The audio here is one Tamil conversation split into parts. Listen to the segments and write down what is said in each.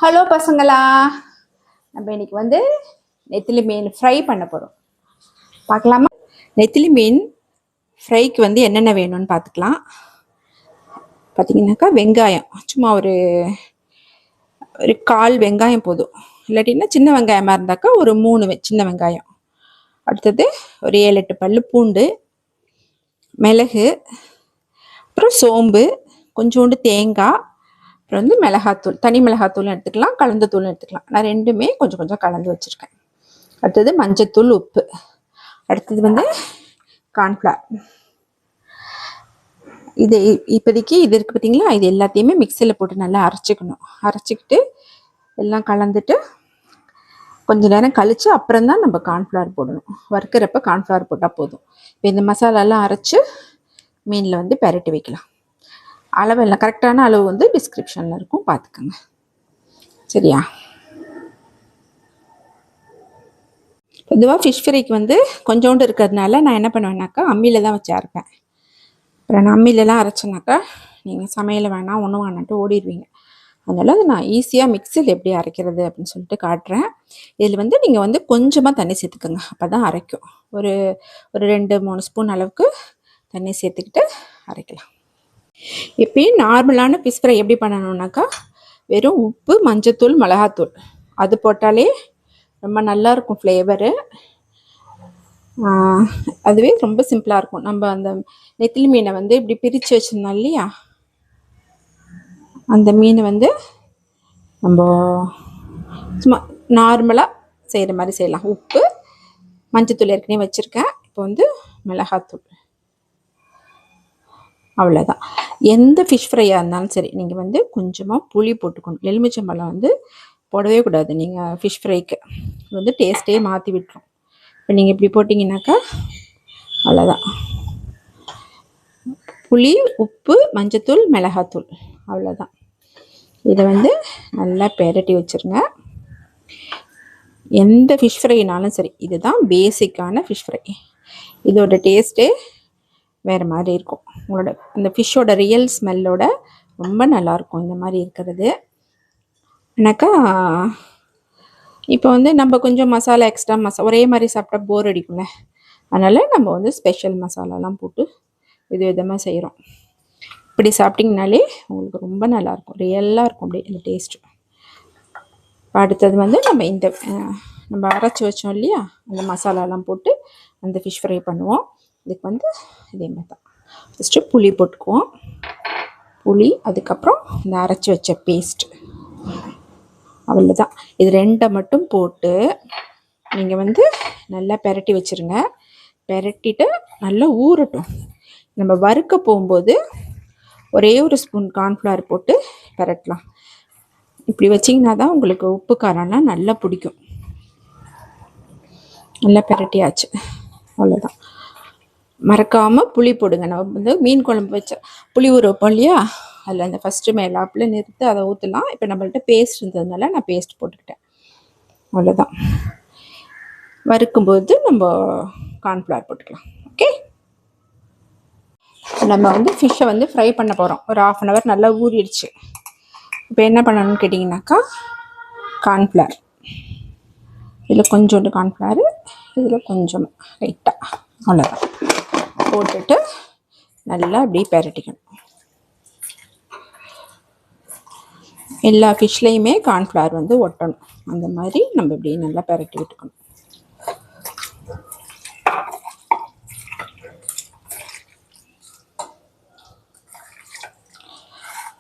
ஹலோ பசங்களா, நம்ம இன்னைக்கு வந்து நெத்திலி மீன் ஃப்ரை பண்ண போகிறோம். பார்க்கலாமா? நெத்திலி மீன் ஃப்ரைக்கு வந்து என்னென்ன வேணும்னு பார்த்துக்கலாம். பார்த்தீங்கன்னாக்கா வெங்காயம் சும்மா ஒரு ஒரு 1/4 வெங்காயம் போதும். இல்லாட்டின்னா சின்ன வெங்காயமாக இருந்தாக்கா ஒரு 3 சின்ன வெங்காயம். அடுத்தது ஒரு 7-8 பல்லு பூண்டு, மிளகு, அப்புறம் சோம்பு, கொஞ்சோண்டு தேங்காய், அப்புறம் வந்து மிளகாத்தூள், தனி மிளகாத்தூள் எடுத்துக்கலாம், கலந்த தூள் எடுத்துக்கலாம். நான் ரெண்டுமே கொஞ்சம் கொஞ்சம் கலந்து வச்சுருக்கேன். அடுத்தது மஞ்சத்தூள், உப்பு. அடுத்தது வந்து கார்ன்ஃப்ளவர். இது இப்போதைக்கு இது இருக்குது பார்த்தீங்களா, இது எல்லாத்தையுமே மிக்சியில் போட்டு நல்லா அரைச்சிக்கணும். அரைச்சிக்கிட்டு எல்லாம் கலந்துட்டு கொஞ்சம் நேரம் கழித்து அப்புறம் தான் நம்ம கார்ன்ஃப்ளவர் போடணும். வறுக்கிறப்ப கார்ன்ஃப்ளவர் போட்டால் போதும். இப்போ இந்த மசாலாலாம் அரைச்சி மீனில் வந்து பெரட்டி வைக்கலாம். அளவெல்லாம் கரெக்டான அளவு வந்து டிஸ்கிரிப்ஷனில் இருக்கும், பார்த்துக்கோங்க. சரியா? பொதுவாக ஃபிஷ் ஃப்ரைக்கு வந்து கொஞ்சோண்டு இருக்கிறதுனால நான் என்ன பண்ணுவேன்னாக்கா அம்மியில் தான் வச்சு அரைப்பேன். அப்புறம் நான் அம்மியிலலாம் அரைச்சேனாக்கா நீங்கள் சமையல் வேணாம் ஒன்றும் வேணான்ட்டு ஓடிடுவீங்க. அதனால் நான் ஈஸியாக மிக்சியில் எப்படி அரைக்கிறது அப்படின்னு சொல்லிட்டு காட்டுறேன். இதில் வந்து நீங்கள் வந்து கொஞ்சமாக தண்ணி சேர்த்துக்கோங்க, அப்போ தான் அரைக்கும். ஒரு 2-3 ஸ்பூன் அளவுக்கு தண்ணி சேர்த்துக்கிட்டு அரைக்கலாம். எப்பயும் நார்மலான ஃபிஷ் ஃப்ரை எப்படி பண்ணணுன்னாக்கா வெறும் உப்பு, மஞ்சத்தூள், மிளகாத்தூள் அது போட்டாலே ரொம்ப நல்லாயிருக்கும் ஃப்ளேவரு. அதுவே ரொம்ப சிம்பிளாக இருக்கும். நம்ம அந்த நெத்திலி மீனை வந்து இப்படி பிரித்து வச்சுருந்தோம் இல்லையா, அந்த மீனை வந்து நம்ம சும்மா நார்மலாக செய்கிற மாதிரி செய்யலாம். உப்பு, மஞ்சத்தூள் ஏற்கனவே வச்சுருக்கேன். இப்போ வந்து மிளகாத்தூள், அவ்வளோதான். எந்த ஃபிஷ் ஃப்ரையாக இருந்தாலும் சரி நீங்கள் வந்து கொஞ்சமாக புளி போட்டுக்கணும். எலுமிச்சம்பழம் வந்து போடவே கூடாது நீங்கள் ஃபிஷ் ஃப்ரைக்கு. இது வந்து டேஸ்ட்டே மாற்றி விட்டுரும். இப்போ நீங்கள் இப்படி போட்டிங்கனாக்கா அவ்வளோதான். புளி, உப்பு, மஞ்சத்தூள், மிளகாத்தூள், அவ்வளோதான். இதை வந்து நல்லா பெரட்டி வச்சுருங்க. எந்த ஃபிஷ் ஃப்ரைனாலும் சரி இதுதான் பேசிக்கான ஃபிஷ் ஃப்ரை. இதோட டேஸ்ட்டே வேறு மாதிரி இருக்கும். உங்களோட அந்த ஃபிஷ்ஷோட ரியல் ஸ்மெல்லோட ரொம்ப நல்லாயிருக்கும் இந்த மாதிரி இருக்கிறது. ஏன்னாக்கா இப்போ வந்து நம்ம கொஞ்சம் மசாலா எக்ஸ்ட்ரா ஒரே மாதிரி சாப்பிட்டா போர் அடிக்கும்ல, அதனால் நம்ம வந்து ஸ்பெஷல் மசாலாலாம் போட்டு விதமாக செய்கிறோம். இப்படி சாப்பிட்டிங்கனாலே உங்களுக்கு ரொம்ப நல்லாயிருக்கும், ரியலாக இருக்கும் அப்படியே இந்த டேஸ்ட்டு. அடுத்தது வந்து நம்ம அரைச்சி வச்சோம் இல்லையா, அந்த மசாலாலாம் போட்டு அந்த ஃபிஷ் ஃப்ரை பண்ணுவோம். இதுக்கு வந்து இதே மாதிரி தான். ஃபஸ்ட்டு புளி போட்டுக்குவோம். புளி, அதுக்கப்புறம் இந்த அரைச்சி வச்ச பேஸ்ட், அவ்வளோதான். இது 2 மட்டும் போட்டு நீங்கள் வந்து நல்லா பெரட்டி வச்சுருங்க. பெரட்டிட்டு நல்லா ஊறட்டும். நம்ம வறுக்க போகும்போது ஒரே ஒரு ஸ்பூன் கார்ன்ஃப்ளவர் போட்டு பெரட்டலாம். இப்படி வச்சிங்கன்னா தான் உங்களுக்கு உப்பு காரம்லாம் நல்லா பிடிக்கும். நல்லா பெரட்டியாச்சு, அவ்வளோதான். மறக்காமல் புளி போடுங்க. நம்ம வந்து மீன் குழம்பு வச்ச புளி ஊற வைப்போம் இல்லையா, அதில் அந்த ஃபஸ்ட்டு மேலாப்பில் நிறுத்து அதை ஊற்றலாம். இப்போ நம்மள்ட்ட பேஸ்ட் இருந்ததுனால நான் பேஸ்ட் போட்டுக்கிட்டேன், அவ்வளோதான். வறுக்கும்போது நம்ம கார்ன்ஃப்ளவர் போட்டுக்கலாம். ஓகே, நம்ம வந்து ஃபிஷ்ஷை வந்து ஃப்ரை பண்ண போகிறோம். ஒரு 1/2 அன் ஹவர் நல்லா ஊறிடுச்சு. இப்போ என்ன பண்ணணும்னு கேட்டிங்கனாக்கா கார்ன்ஃப்ளவர், இதில் கொஞ்சோண்டு கார்ன்ஃப்ளவர், இதில் கொஞ்சம் லைட்டாக, அவ்வளோதான் போட்டுட்டு நல்லா அப்படியே பெரட்டிக்கணும். எல்லா ஃபிஷ்லேயுமே கார்ன்ஃப்ளவர் வந்து ஒட்டணும். அந்த மாதிரி நம்ம இப்படி நல்லா பெரட்டி விட்டுக்கணும்.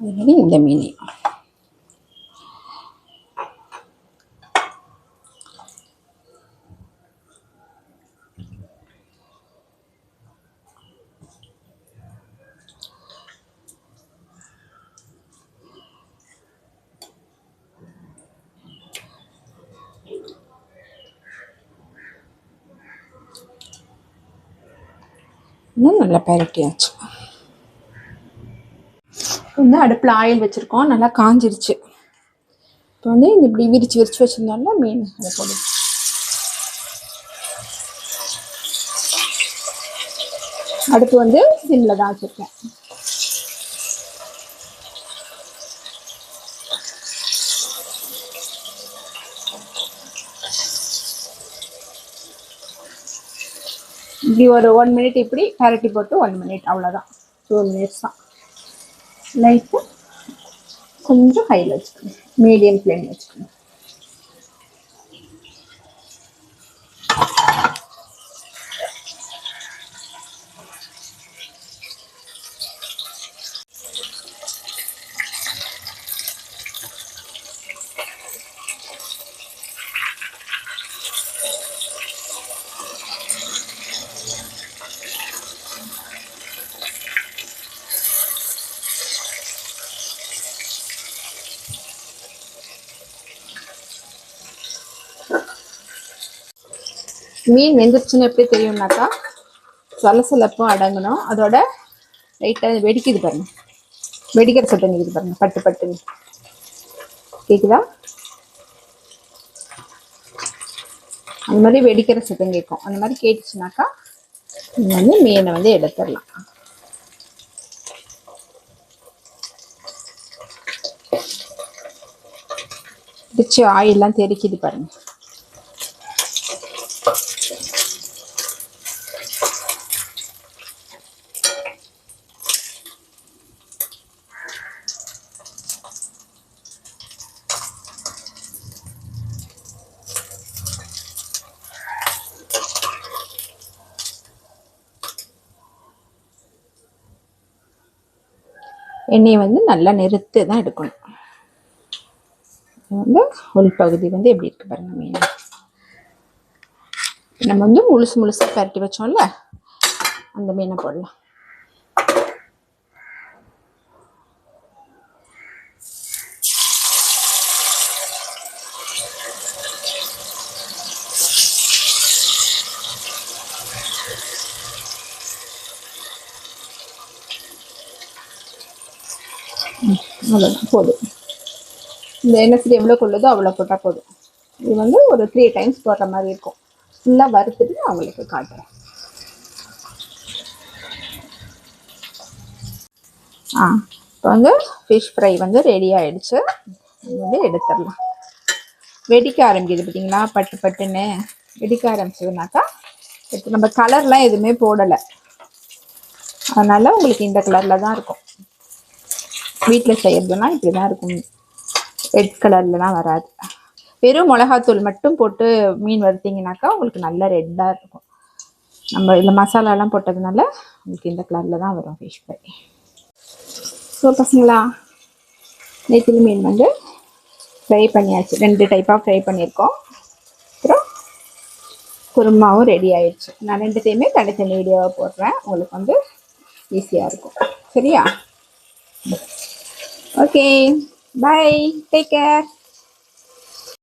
அதனால இந்த மீனையும் இன்னும் நல்லா பெரட்டியாச்சு. வந்து அடுப்பில் ஆயில் வச்சுருக்கோம், நல்லா காஞ்சிருச்சு. இப்போ வந்து இந்த இப்படி விரித்து வச்சுருந்தோம்னா மீன் அதை போடு. அடுப்பு வந்து சிம்மில் தான் வச்சுருக்கேன். இப்படி ஒரு 1 மினிட் இப்படி பரட்டி போட்டு 1 மினிட், அவ்வளோதான். 2 மினிட்ஸ் தான். லைட்டு கொஞ்சம் ஹையில் வச்சுக்கணும், மீடியம் ஃப்ளேம் வச்சுக்கணும். மீன் வெந்துருச்சுன்னு எப்படி தெரியும்னாக்கா, சலசலப்பும் அடங்கணும், அதோட லைட்டாக வெடிக்குது பாருங்க, வெடிக்கிற சத்தம் கேக்குது பாருங்க, பட்டு பட்டுன்னு கேக்குதா? அந்த மாதிரி வெடிக்கிற சத்தம் கேட்கும். அந்த மாதிரி கேட்டுச்சுனாக்கா நீங்கள் வந்து மீனை வந்து எடுத்துடலாம். பிடிச்சி ஆயிலெலாம் தெரிக்குது பாருங்க. எண்ணெயை வந்து நல்லா நிறுத்து தான் எடுக்கணும். வந்து உள்பகுதி வந்து எப்படி இருக்கு பாருங்க மீன். நம்ம வந்து முழுசு முழுசாக பரட்டி வச்சோம்ல, அந்த மீனை போடலாம். அவ்வளோதான், போதும். இந்த எண்ணெய் சரி எவ்வளோ கொள்ளுதோ அவ்வளோ போட்டால் போதும். இது வந்து ஒரு 3 டைம்ஸ் போடுற மாதிரி இருக்கும். ஃபுல்லாக வறுத்துட்டு நான் உங்களுக்கு காட்டுறேன். இப்போ வந்து ஃபிஷ் ஃப்ரை வந்து ரெடி ஆகிடுச்சு. வந்து எடுத்துடலாம். வெடிக்க ஆரம்பிக்குது பார்த்தீங்களா, பட்டு பட்டுன்னு வெடிக்க ஆரம்பிச்சதுனாக்கா, இப்போ நம்ம கலர்லாம் எதுவுமே போடலை, அதனால் உங்களுக்கு இந்த கலரில் தான் இருக்கும். வீட்டில் செய்கிறதுனா இப்படி தான் இருக்கும், ரெட் கலர்லலாம் வராது. வெறும் மிளகாத்தூள் மட்டும் போட்டு மீன் வறுத்தீங்கனாக்கா உங்களுக்கு நல்லா ரெட்டாக இருக்கும். நம்ம இதில் மசாலாலாம் போட்டதுனால உங்களுக்கு இந்த கலரில் தான் வரும் ஃபிஷ் ஃப்ரை. ஸோ பசங்களா, நெத்திலி மீன் வந்து ஃப்ரை பண்ணியாச்சு. 2 டைப்பாக ஃப்ரை பண்ணியிருக்கோம். அப்புறம் குருமாவும் ரெடி ஆயிடுச்சு. நான் 2த்தையுமே தனித்தனி வீடியோவாக போடுறேன், உங்களுக்கு வந்து ஈஸியாக இருக்கும். சரியா? Okay, bye, take care.